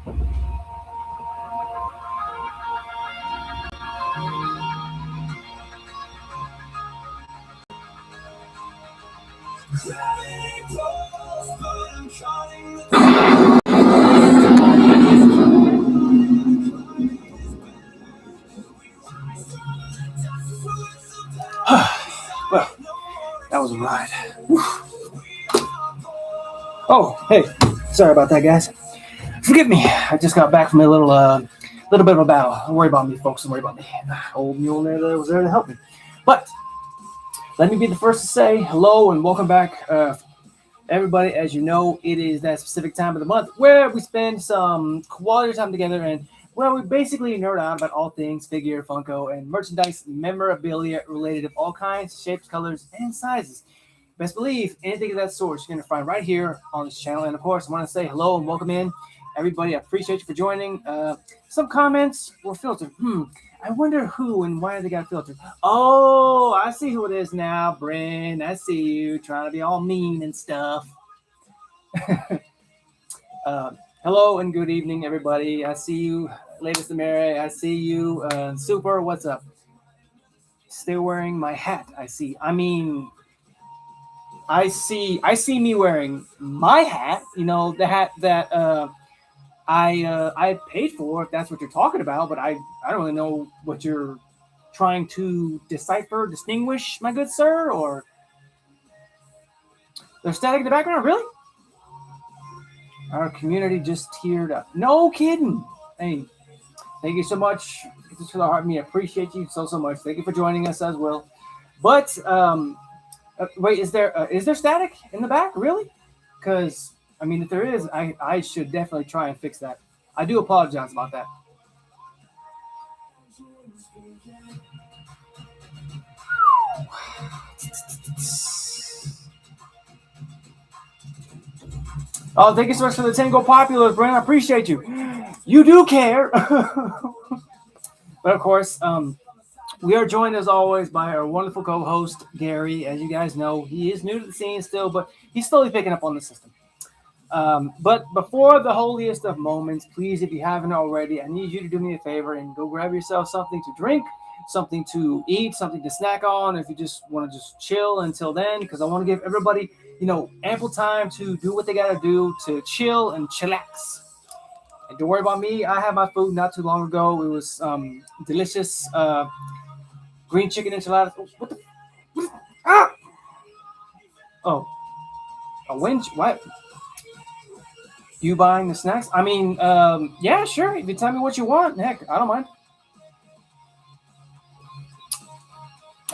Well, that was a ride. Oh, hey, sorry about that, guys. Forgive me. I just got back from a little bit of a battle. Don't worry about me, folks. Don't worry about me. Old mule there was there to help me. But let me be the first to say hello and welcome back, everybody. As you know, it is that specific time of the month where we spend some quality time together and where we basically nerd out about all things figure, Funko, and merchandise memorabilia related of all kinds, shapes, colors, and sizes. Best believe anything of that sort you're going to find right here on this channel. And of course, I want to say hello and welcome in everybody. I appreciate you for joining. Some comments were filtered. I wonder who and why they got filtered. Oh, I see who it is now, Bryn. I see you trying to be all mean and stuff. Hello and good evening, everybody. I see you, latest Mary. I see you, Super. What's up? Still wearing my hat. I see. I see me wearing my hat. You know, the hat that I paid for. If that's what you're talking about, but I don't really know what you're trying to distinguish, my good sir. Or there's static in the background, really? Our community just teared up. No kidding. Hey, thank you so much. Just for the heart, me appreciate you so much. Thank you for joining us as well. But wait, is there static in the back? Really? Because I mean, if there is, I should definitely try and fix that. I do apologize about that. Oh, thank you so much for the 10 Go Popular, Brent. I appreciate you. You do care. But of course, we are joined as always by our wonderful co-host, Gary. As you guys know, he is new to the scene still, but he's slowly picking up on the system. But before the holiest of moments, please, if you haven't already, I need you to do me a favor and go grab yourself something to drink, something to eat, something to snack on, if you just want to just chill until then, because I want to give everybody, ample time to do what they got to do to chill and chillax. And don't worry about me. I had my food not too long ago. It was delicious green chicken enchiladas. What the? Ah! Oh, a winch? What? You buying the snacks? I mean, yeah, sure. If you tell me what you want, heck, I don't mind.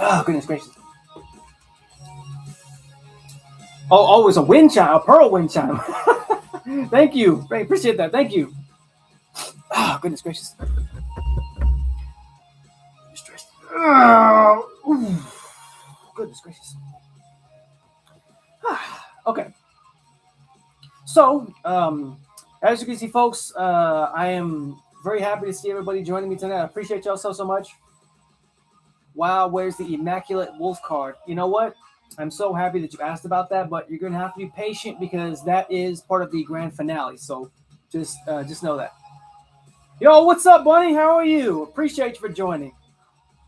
Oh, goodness gracious. Oh, it's a wind chime, a pearl wind chime. Thank you. I appreciate that. Thank you. Oh, goodness gracious. Oh, goodness gracious. Okay. So, as you can see, folks, I am very happy to see everybody joining me tonight. I appreciate y'all so much. Wow, where's the Immaculate Wolf card? You know what? I'm so happy that you asked about that, but you're going to have to be patient because that is part of the grand finale. So just know that. Yo, what's up, Bunny? How are you? Appreciate you for joining.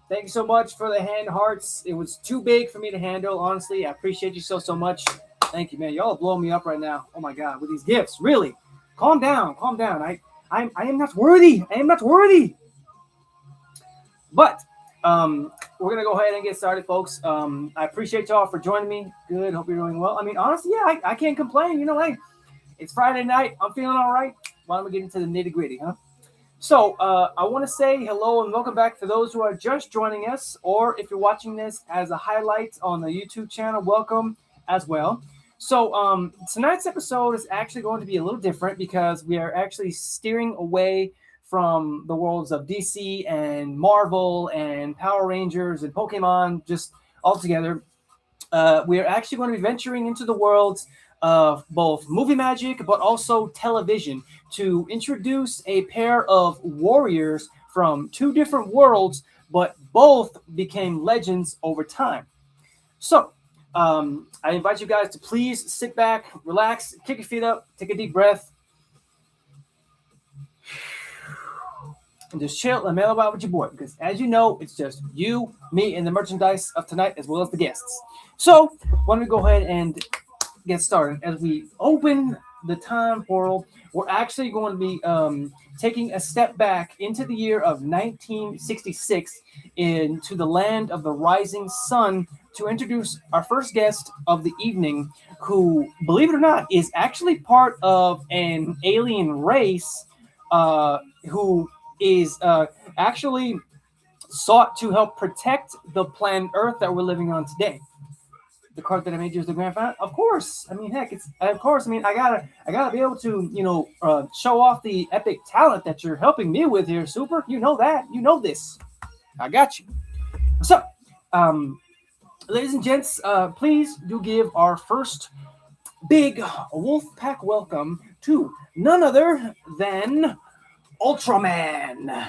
Thank you so much for the hand hearts. It was too big for me to handle, honestly. I appreciate you so much. Thank you, man. Y'all are blowing me up right now. Oh my God, with these gifts. Really? Calm down. I am not worthy. I am not worthy. But we're gonna go ahead and get started, folks. I appreciate y'all for joining me. Good. Hope you're doing well. I mean, honestly, yeah, I can't complain. Hey, it's Friday night. I'm feeling all right. Why don't we get into the nitty gritty, huh? So I want to say hello and welcome back for those who are just joining us, or if you're watching this as a highlight on the YouTube channel, welcome as well. So tonight's episode is actually going to be a little different because we are actually steering away from the worlds of DC and Marvel and Power Rangers and Pokemon just all together. We are actually going to be venturing into the worlds of both movie magic but also television to introduce a pair of warriors from two different worlds, but both became legends over time. So I invite you guys to please sit back, relax, kick your feet up, take a deep breath. and just chill and mail about with your boy. Because as you know, it's just you, me, and the merchandise of tonight, as well as the guests. So why don't we go ahead and get started? As we open the time portal, we're actually going to be taking a step back into the year of 1966 into the land of the rising sun to introduce our first guest of the evening, who, believe it or not, is actually part of an alien race who is actually sought to help protect the planet Earth that we're living on today. The card that I made you is the grand final. Of course, I mean, heck, it's of course. I mean, I gotta be able to, show off the epic talent that you're helping me with here, Super. You know that. You know this. I got you. So, ladies and gents, please do give our first big wolf pack welcome to none other than Ultraman.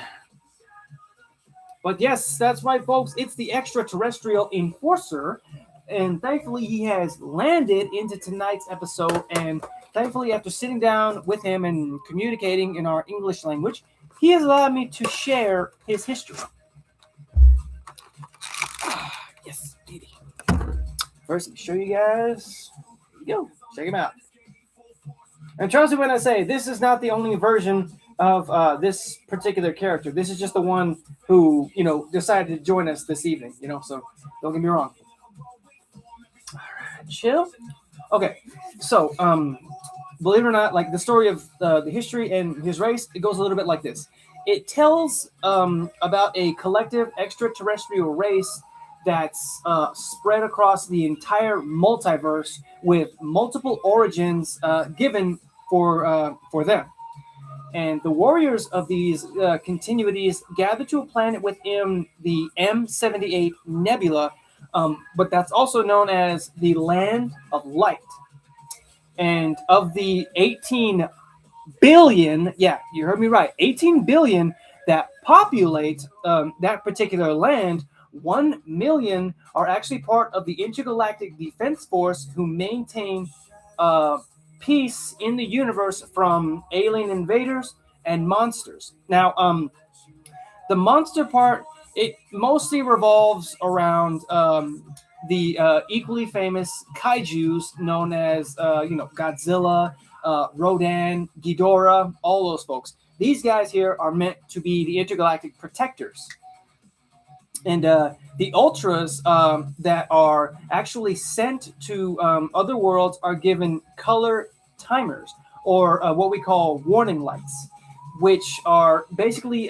But yes, that's right, folks. It's the extraterrestrial enforcer. And thankfully, he has landed into tonight's episode. And thankfully, after sitting down with him and communicating in our English language, he has allowed me to share his history. Yes, indeed. First, let me show you guys. Here you go. Check him out. And trust me when I say this is not the only version of this particular character. This is just the one who, decided to join us this evening. So don't get me wrong. All right, chill. Okay, so believe it or not, like the story of the history and his race, it goes a little bit like this. It tells about a collective extraterrestrial race that's spread across the entire multiverse with multiple origins given for them. And the warriors of these continuities gather to a planet within the M78 Nebula, but that's also known as the Land of Light. And of the 18 billion, yeah, you heard me right, 18 billion that populate that particular land, 1 million are actually part of the Intergalactic Defense Force who maintain peace in the universe from alien invaders and monsters. Now, the monster part, it mostly revolves around the equally famous kaijus known as, Godzilla, Rodan, Ghidorah, all those folks. These guys here are meant to be the intergalactic protectors. And the ultras that are actually sent to other worlds are given color timers, or what we call warning lights, which are basically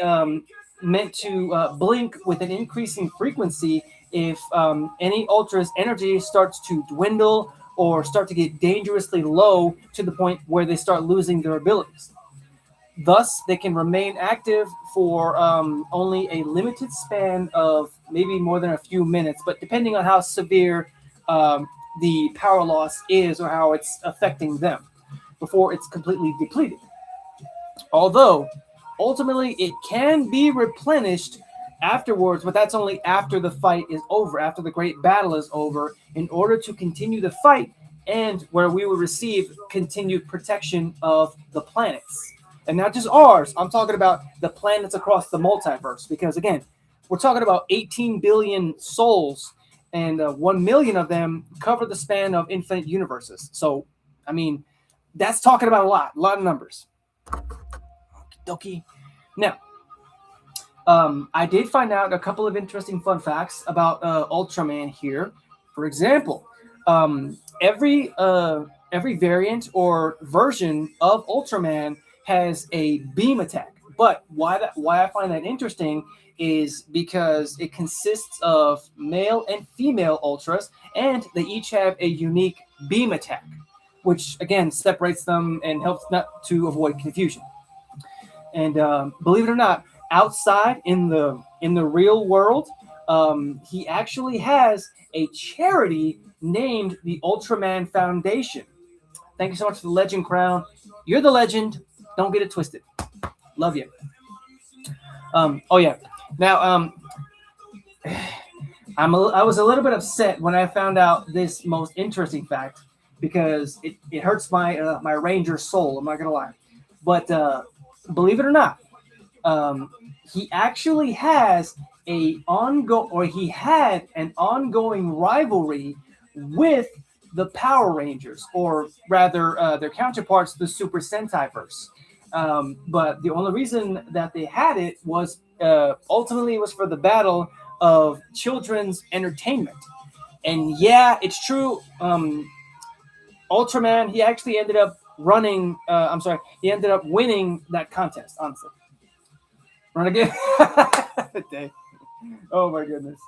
meant to blink with an increasing frequency if any ultra's energy starts to dwindle or start to get dangerously low to the point where they start losing their abilities. Thus, they can remain active for only a limited span of maybe more than a few minutes, but depending on how severe the power loss is or how it's affecting them, before it's completely depleted. Although, ultimately, it can be replenished afterwards, but that's only after the fight is over, after the great battle is over, in order to continue the fight and where we will receive continued protection of the planets. And not just ours, I'm talking about the planets across the multiverse. Because again, we're talking about 18 billion souls, and 1 million of them cover the span of infinite universes. So, I mean, that's talking about a lot of numbers. Okie dokie. Now, I did find out a couple of interesting fun facts about Ultraman here. For example, every variant or version of Ultraman has a beam attack. But why I find that interesting is because it consists of male and female ultras, and they each have a unique beam attack, which again separates them and helps not to avoid confusion. And believe it or not, outside in the real world, he actually has a charity named the Ultraman Foundation. Thank you so much for the legend crown. You're the legend. Don't get it twisted. Love you. Oh yeah. Now, I was a little bit upset when I found out this most interesting fact, because it hurts my my ranger soul. I'm not gonna lie, but believe it or not, um, he actually has he had an ongoing rivalry with the Power Rangers, or rather their counterparts, the Super Sentai verse. But the only reason that they had it was ultimately it was for the battle of children's entertainment. And yeah, it's true. Ultraman, he actually ended up running. I'm sorry, he ended up winning that contest. Honestly, run again. Dang. Oh my goodness.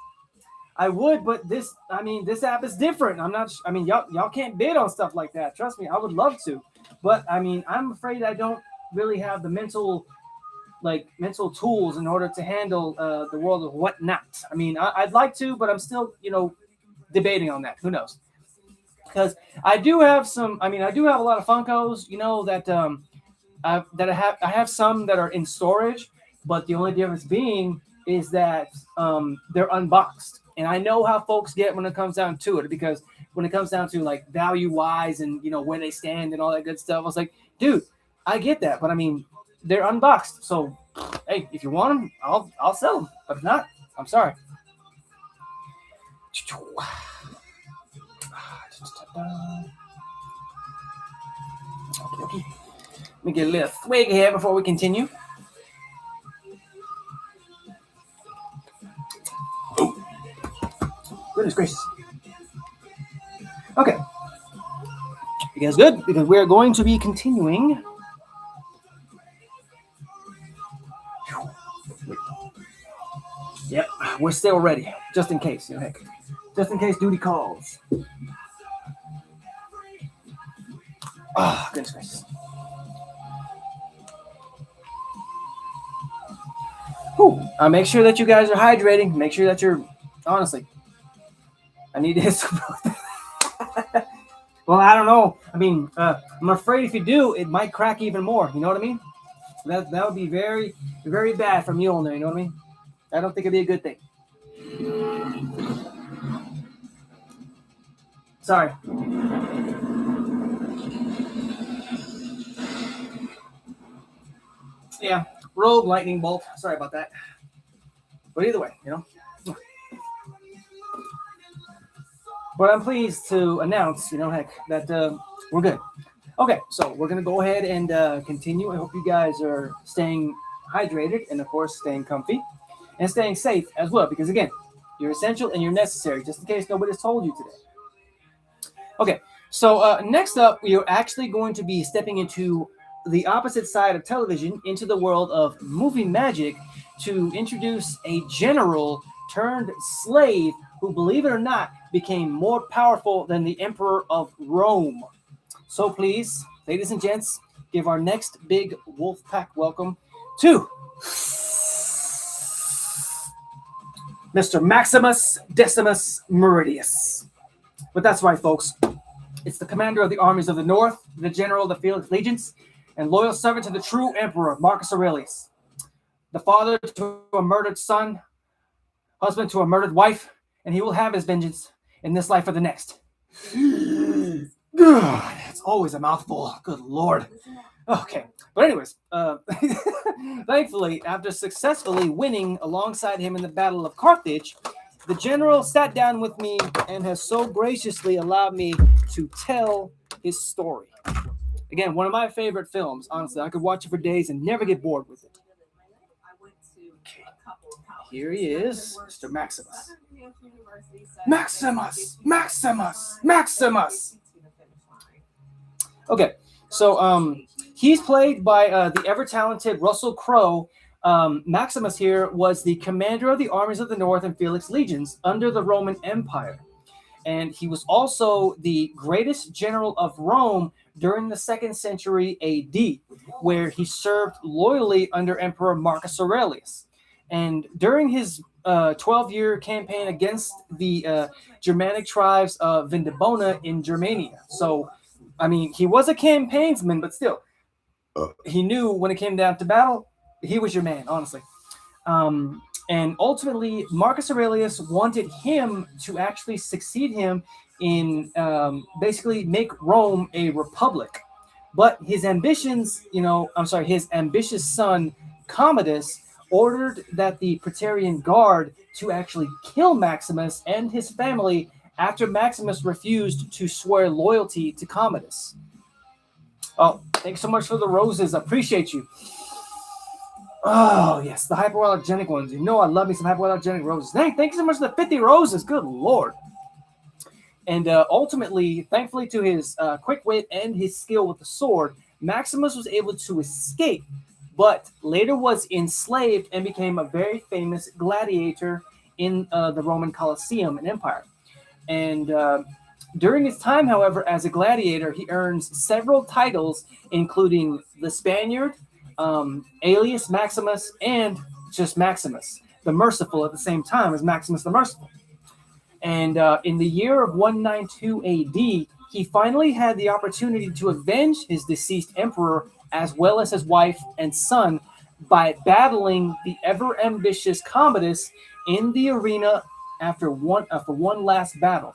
I would, but this app is different. I'm not. I mean, y'all can't bid on stuff like that. Trust me, I would love to, but I mean, I'm afraid I don't really have the mental tools in order to handle the world of whatnot. I mean, I'd like to, but I'm still, debating on that. Who knows? Because I do have some. I mean, I do have a lot of Funkos. That I have some that are in storage, but the only difference being is that they're unboxed, and I know how folks get when it comes down to it, because when it comes down to like value wise and where they stand and all that good stuff, I was like, dude, I get that, but I mean, they're unboxed, so hey, if you want them, I'll sell them, but if not, I'm sorry. Okay, okay. Let me get a little swig here before we continue. Goodness gracious. Okay. You guys good? Because we're going to be continuing. Yep, we're still ready, just in case. Heck, just in case duty calls. Oh, goodness gracious. Whew. Make sure that you guys are hydrating. Make sure that you're, honestly, I need to hit some. Well, I don't know. I mean, I'm afraid if you do, it might crack even more. You know what I mean? That would be very, very bad for Mjolnir. You know what I mean? I don't think it'd be a good thing. Sorry. Yeah, rogue lightning bolt. Sorry about that. But either way, But I'm pleased to announce, heck, that we're good. Okay, so we're gonna go ahead and continue. I hope you guys are staying hydrated and, of course, staying comfy and staying safe as well. Because again, you're essential and you're necessary. Just in case nobody's told you today. Okay, so next up, we are actually going to be stepping into the opposite side of television, into the world of movie magic, to introduce a general turned slave who, believe it or not, became more powerful than the Emperor of Rome. So please, ladies and gents, give our next big wolf pack welcome to Mr. Maximus Decimus Meridius. But that's right, folks. It's the commander of the armies of the North, the general of the Felix Legions, and loyal servant to the true emperor, Marcus Aurelius. The father to a murdered son, husband to a murdered wife, and he will have his vengeance in this life or the next. It's always a mouthful. Good Lord. Okay. But anyways, thankfully, after successfully winning alongside him in the Battle of Carthage, the general sat down with me and has so graciously allowed me to tell his story. Again, one of my favorite films. Honestly, I could watch it for days and never get bored with it. Okay. Here he is, Mr. Maximus. Maximus! Maximus! Maximus! Okay, so he's played by the ever-talented Russell Crowe. Maximus here was the commander of the armies of the North and Felix Legions under the Roman Empire. And he was also the greatest general of Rome during the 2nd century AD, where he served loyally under Emperor Marcus Aurelius. And during his 12-year campaign against the Germanic tribes of Vindobona in Germania. So, I mean, he was a campaignsman, but still, he knew when it came down to battle, he was your man, honestly. And ultimately, Marcus Aurelius wanted him to actually succeed him in basically make Rome a republic. But his ambitions, his ambitious son Commodus ordered that the Praetorian Guard to actually kill Maximus and his family after Maximus refused to swear loyalty to Commodus. Oh, thanks so much for the roses. I appreciate you. Oh, yes, the hypoallergenic ones. I love me some hypoallergenic roses. Thank you so much for the 50 roses. Good Lord. And ultimately, thankfully to his quick wit and his skill with the sword, Maximus was able to escape, but later was enslaved and became a very famous gladiator in the Roman Colosseum and Empire. And during his time, however, as a gladiator, he earns several titles, including the Spaniard, alias Maximus, and just Maximus, the Merciful, at the same time as Maximus the Merciful. And in the year of 192 AD, he finally had the opportunity to avenge his deceased emperor as well as his wife and son by battling the ever ambitious Commodus in the arena for one last battle.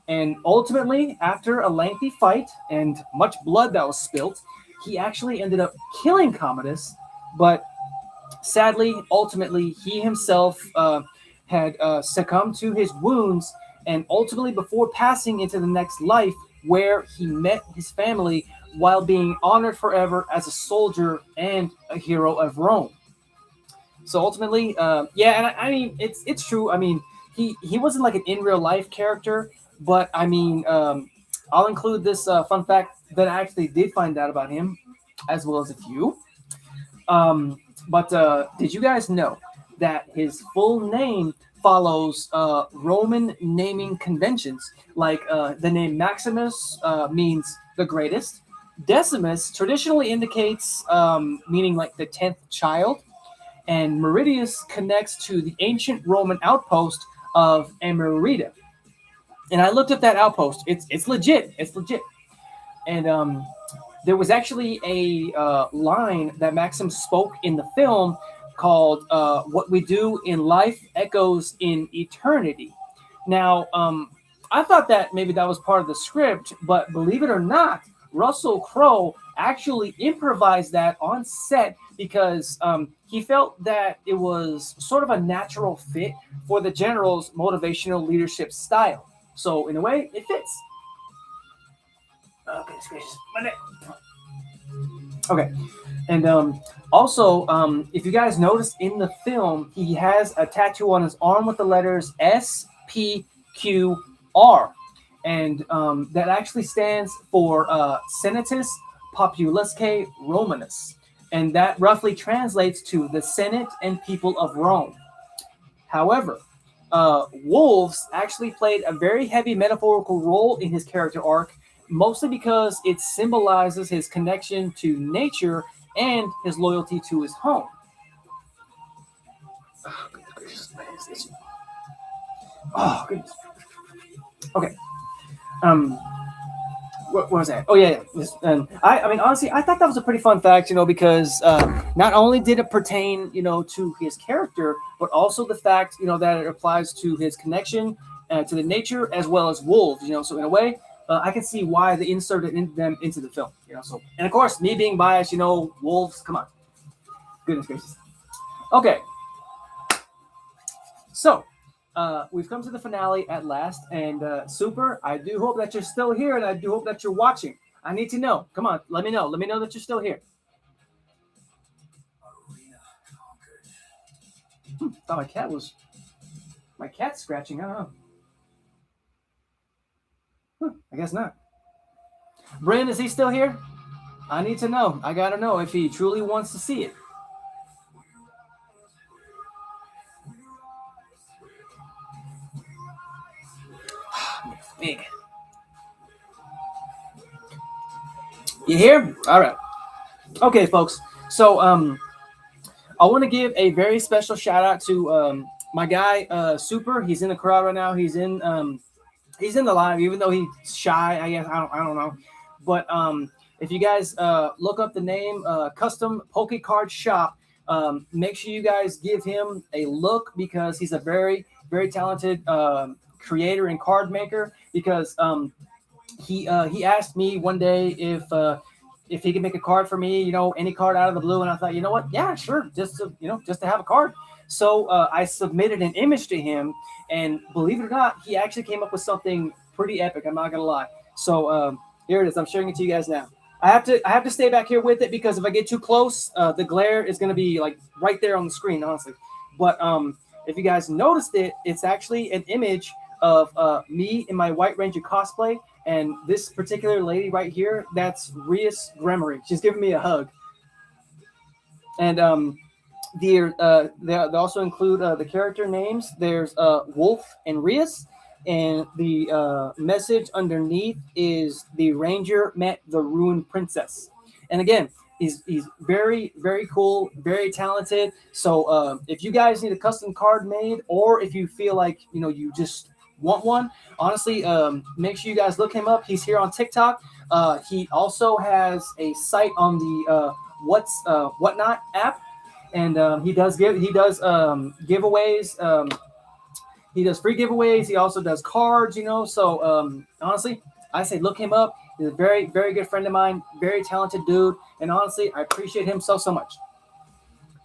And ultimately, after a lengthy fight and much blood that was spilt, he actually ended up killing Commodus, but sadly, ultimately, he himself had succumbed to his wounds, and ultimately, before passing into the next life, where he met his family while being honored forever as a soldier and a hero of Rome. So ultimately, and I mean, it's true. I mean, he wasn't like an in real life character, but I mean, I'll include this fun fact that I actually did find out about him, as well as a few. But did you guys know that his full name follows Roman naming conventions? Like the name Maximus means the greatest. Decimus traditionally indicates meaning like the 10th child. And Meridius connects to the ancient Roman outpost of Emerita. And I looked up that outpost. It's legit. It's legit. And there was actually a line that Maxim spoke in the film called "What We Do in Life Echoes in Eternity." Now, I thought that maybe that was part of the script, but believe it or not, Russell Crowe actually improvised that on set because he felt that it was sort of a natural fit for the general's motivational leadership style. So, in a way, it fits. Oh, goodness gracious. My neck. Okay. And also, if you guys notice in the film, he has a tattoo on his arm with the letters SPQR. And that actually stands for Senatus Populusque Romanus. And that roughly translates to the Senate and people of Rome. However, wolves actually played a very heavy metaphorical role in his character arc, mostly because it symbolizes his connection to nature and his loyalty to his home. Oh, goodness gracious. Oh, goodness. Okay. What was that? Oh, yeah. And I mean, honestly, I thought that was a pretty fun fact, because not only did it pertain, to his character, but also the fact, that it applies to his connection to the nature as well as wolves, So in a way, I can see why they inserted them into the film, So, and of course, me being biased, wolves. Come on, goodness gracious. Okay, so we've come to the finale at last, and Super, I do hope that you're still here, and I do hope that you're watching. I need to know. Come on, let me know. Let me know that you're still here. Thought my cat's scratching. I don't know. I guess not. Bryn, is he still here? I need to know. I gotta know if he truly wants to see it. Big. You here? All right. Okay, folks. So I want to give a very special shout out to my guy Super. He's in the crowd right now. He's in the live, even though he's shy. I guess I don't know. But if you guys look up the name Custom Poke Card Shop, make sure you guys give him a look because he's a very very talented creator and card maker. Because he asked me one day if he could make a card for me, any card out of the blue. And I thought, you know what? Yeah, sure. Just to have a card. So I submitted an image to him, and believe it or not, he actually came up with something pretty epic. I'm not gonna lie. So here it is. I'm showing it to you guys now. I have to stay back here with it because if I get too close, the glare is gonna be like right there on the screen, honestly. But if you guys noticed it, it's actually an image of me in my White Ranger cosplay, and this particular lady right here, that's Rias Gremory. She's giving me a hug. And they also include the character names. There's Wolf and Rias, and the message underneath is the Ranger met the ruined princess. And again, he's very very cool, very talented. So if you guys need a custom card made, or if you feel like you just want one, honestly, make sure you guys look him up. He's here on TikTok. He also has a site on the Whatnot app, and he does giveaways. He does free giveaways. He also does cards. So honestly, I say look him up. He's a very very good friend of mine. Very talented dude, and honestly, I appreciate him so much.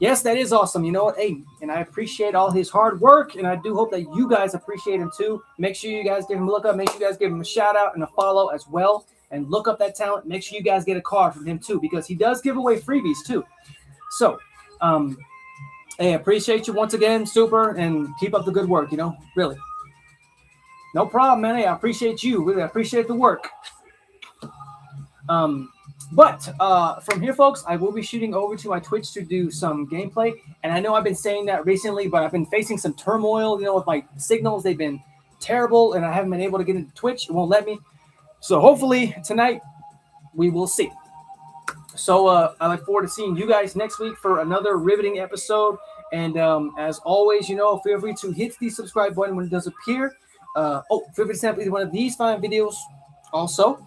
Yes, that is awesome. You know what? Hey, and I appreciate all his hard work, and I do hope that you guys appreciate him too. Make sure you guys give him a look up. Make sure you guys give him a shout out and a follow as well, and look up that talent. Make sure you guys get a card from him too, because he does give away freebies too. So, hey, I appreciate you once again, super, and keep up the good work. Really, no problem, man. Hey, I appreciate you. Really, I appreciate the work. But from here, folks, I will be shooting over to my Twitch to do some gameplay. And I know I've been saying that recently, but I've been facing some turmoil, with my signals. They've been terrible, and I haven't been able to get into Twitch. It won't let me. So hopefully tonight we will see. So I look forward to seeing you guys next week for another riveting episode. And as always, feel free to hit the subscribe button when it does appear. Feel free to sample either one of these 5 videos also.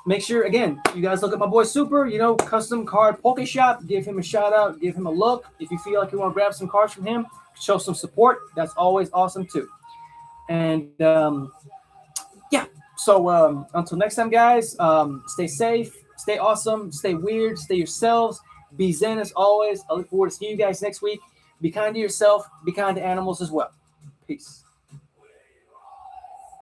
Make sure, again, you guys look at my boy Super, custom card Poke Shop. Give him a shout out. Give him a look. If you feel like you want to grab some cards from him, show some support. That's always awesome too. And yeah, so until next time, guys, stay safe, stay awesome, stay weird, stay yourselves, be zen as always. I look forward to seeing you guys next week. Be kind to yourself, be kind to animals as well. Peace.